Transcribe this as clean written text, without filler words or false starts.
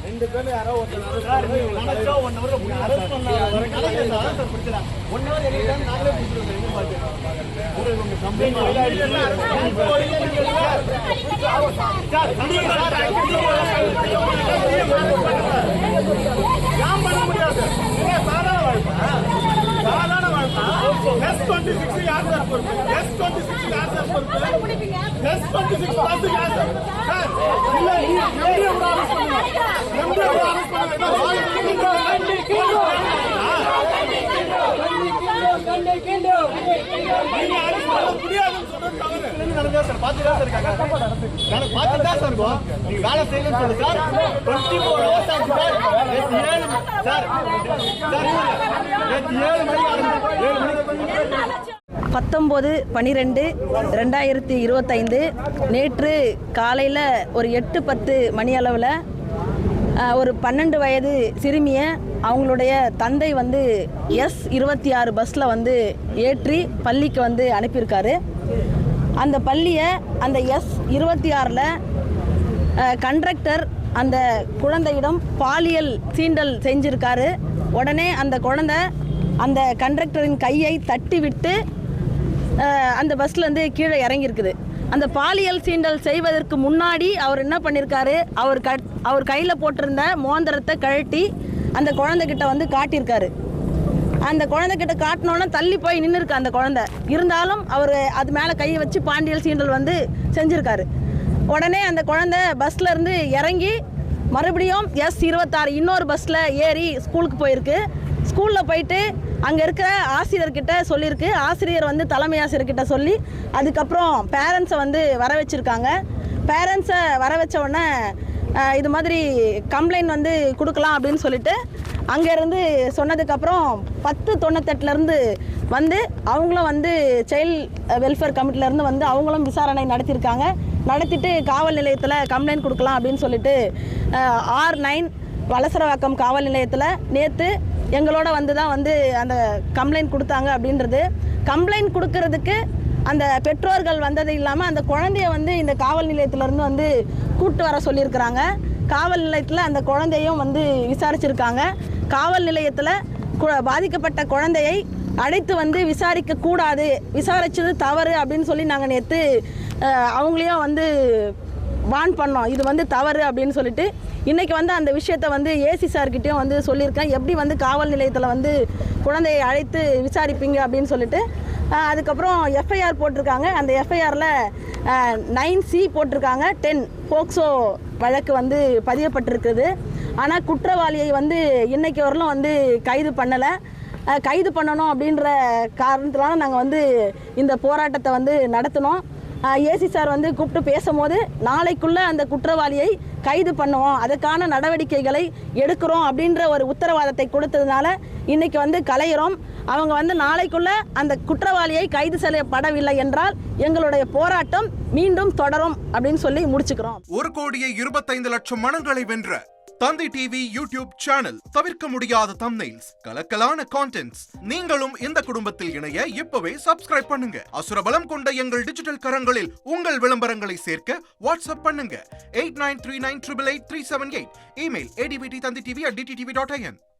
ரெண்டு பேரும் யாரோ பத்தொன்பது 12/2025 நேற்று காலையில் ஒரு 8:10 மணி அளவில் ஒரு 12 வயது சிறுமிய அவங்களுடைய தந்தை வந்து S26 பஸ்ஸில் வந்து ஏற்றி பள்ளிக்கு வந்து அனுப்பியிருக்காரு. அந்த பள்ளியை அந்த S26ல் கண்டக்டர் அந்த குழந்தையிடம் பாலியல் சீண்டல் செஞ்சிருக்காரு. உடனே அந்த குழந்தை அந்த கண்டக்டரின் கையை தட்டி விட்டு அந்த பஸ்லேருந்து கீழே இறங்கியிருக்குது. அந்த பாலியல் சீண்டல் செய்வதற்கு முன்னாடி அவர் என்ன பண்ணியிருக்காரு, அவர் கையில் போட்டிருந்த மோதிரத்தை கழட்டி அந்த குழந்தைகிட்ட வந்து காட்டியிருக்காரு. அந்த குழந்தைகிட்ட காட்டினோன்னா தள்ளி போய் நின்று இருக்கு அந்த குழந்தை. இருந்தாலும் அவர் அது மேலே கையை வச்சு பாலியல் சீண்டல் வந்து செஞ்சுருக்காரு. உடனே அந்த குழந்தை பஸ்லேருந்து இறங்கி மறுபடியும் S26 இன்னொரு பஸ்ஸில் ஏறி ஸ்கூலுக்கு போயிருக்கு. ஸ்கூலில் போயிட்டு அங்கே இருக்கிற ஆசிரியர்கிட்ட சொல்லியிருக்கு. ஆசிரியர் வந்து தலைமை ஆசிரியர்கிட்ட சொல்லி அதுக்கப்புறம் பேரண்ட்ஸை வந்து வர வச்சுருக்காங்க. பேரண்ட்ஸை வர வச்ச உடனே இது மாதிரி கம்ப்ளைண்ட் வந்து கொடுக்கலாம் அப்படின்னு சொல்லிட்டு அங்கேருந்து சொன்னதுக்கப்புறம் 1098லேருந்து வந்து அவங்களும் வந்து சைல்டு வெல்ஃபேர் கமிட்டிலேருந்து வந்து அவங்களும் விசாரணை நடத்தியிருக்காங்க. நடத்திட்டு காவல் நிலையத்தில் கம்ப்ளைண்ட் கொடுக்கலாம் அப்படின்னு சொல்லிட்டு R9 வலசரவாக்கம் காவல் நிலையத்தில் நேற்று எங்களோட வந்து தான் வந்து அந்த கம்ப்ளைண்ட் கொடுத்தாங்க. அப்படின்றது கம்ப்ளைண்ட் கொடுக்கறதுக்கு அந்த பெற்றோர்கள் வந்தது இல்லாமல் அந்த குழந்தைய வந்து இந்த காவல் நிலையத்திலேருந்து வந்து கூப்பிட்டு வர சொல்லியிருக்கிறாங்க. காவல் நிலையத்தில் அந்த குழந்தையும் வந்து விசாரிச்சிருக்காங்க. காவல் நிலையத்தில் பாதிக்கப்பட்ட குழந்தையை அழைத்து வந்து விசாரிக்கக்கூடாது, விசாரித்தது தவறு அப்படின்னு சொல்லி நாங்கள் நேற்று அவங்களையும் வந்து வான் பண்ணோம். இது வந்து தவறு அப்படின்னு சொல்லிட்டு இன்றைக்கி வந்து அந்த விஷயத்தை வந்து ஏசி சார்கிட்டையும் வந்து சொல்லியிருக்கேன். எப்படி வந்து காவல் நிலையத்தில் வந்து குழந்தையை அழைத்து விசாரிப்பீங்க அப்படின்னு சொல்லிட்டு. அதுக்கப்புறம் எஃப்ஐஆர் போட்டிருக்காங்க. அந்த எஃப்ஐஆரில் 9C போட்டிருக்காங்க. 10 போக்சோ வழக்கு வந்து பதியப்பட்டிருக்குது. ஆனால் குற்றவாளியை வந்து இன்றைக்கி வரலும் வந்து கைது பண்ணலை. கைது பண்ணணும் அப்படின்ற காரணத்தினால நாங்கள் வந்து இந்த போராட்டத்தை வந்து நடத்தினோம். ஏசி சார் வந்து கூப்பிட்டு பேசும்போது நாளைக்குள்ளே அந்த குற்றவாளியை கைது பண்ணுவோம், அதுக்கான நடவடிக்கைகளை எடுக்கிறோம் அப்படின்ற ஒரு உத்தரவாதத்தை கொடுத்ததுனால இன்றைக்கி வந்து கலையிறோம். அவங்க வந்து நாளைக்குள்ளே அந்த குற்றவாளியை கைது செய்யப்படவில்லை என்றால் எங்களுடைய போராட்டம் மீண்டும் தொடரும் அப்படின்னு சொல்லி முடிச்சுக்கிறோம். 1,25,00,000 மனங்களை வென்ற தந்தி டிவி யூடியூப் சேனல். தவிர்க்க முடியாத தம்ப்நெயில்ஸ், கலக்கலான கான்டென்ட்ஸ். நீங்களும் இந்த குடும்பத்தில் இணைய இப்பவே சப்ஸ்கிரைப் பண்ணுங்க. அசுரபலம் கொண்ட எங்கள் டிஜிட்டல் கரங்களில் உங்கள் விளம்பரங்களை சேர்க்க வாட்ஸ்அப் பண்ணுங்க 8939888378. Email advttanditv@dttv.in.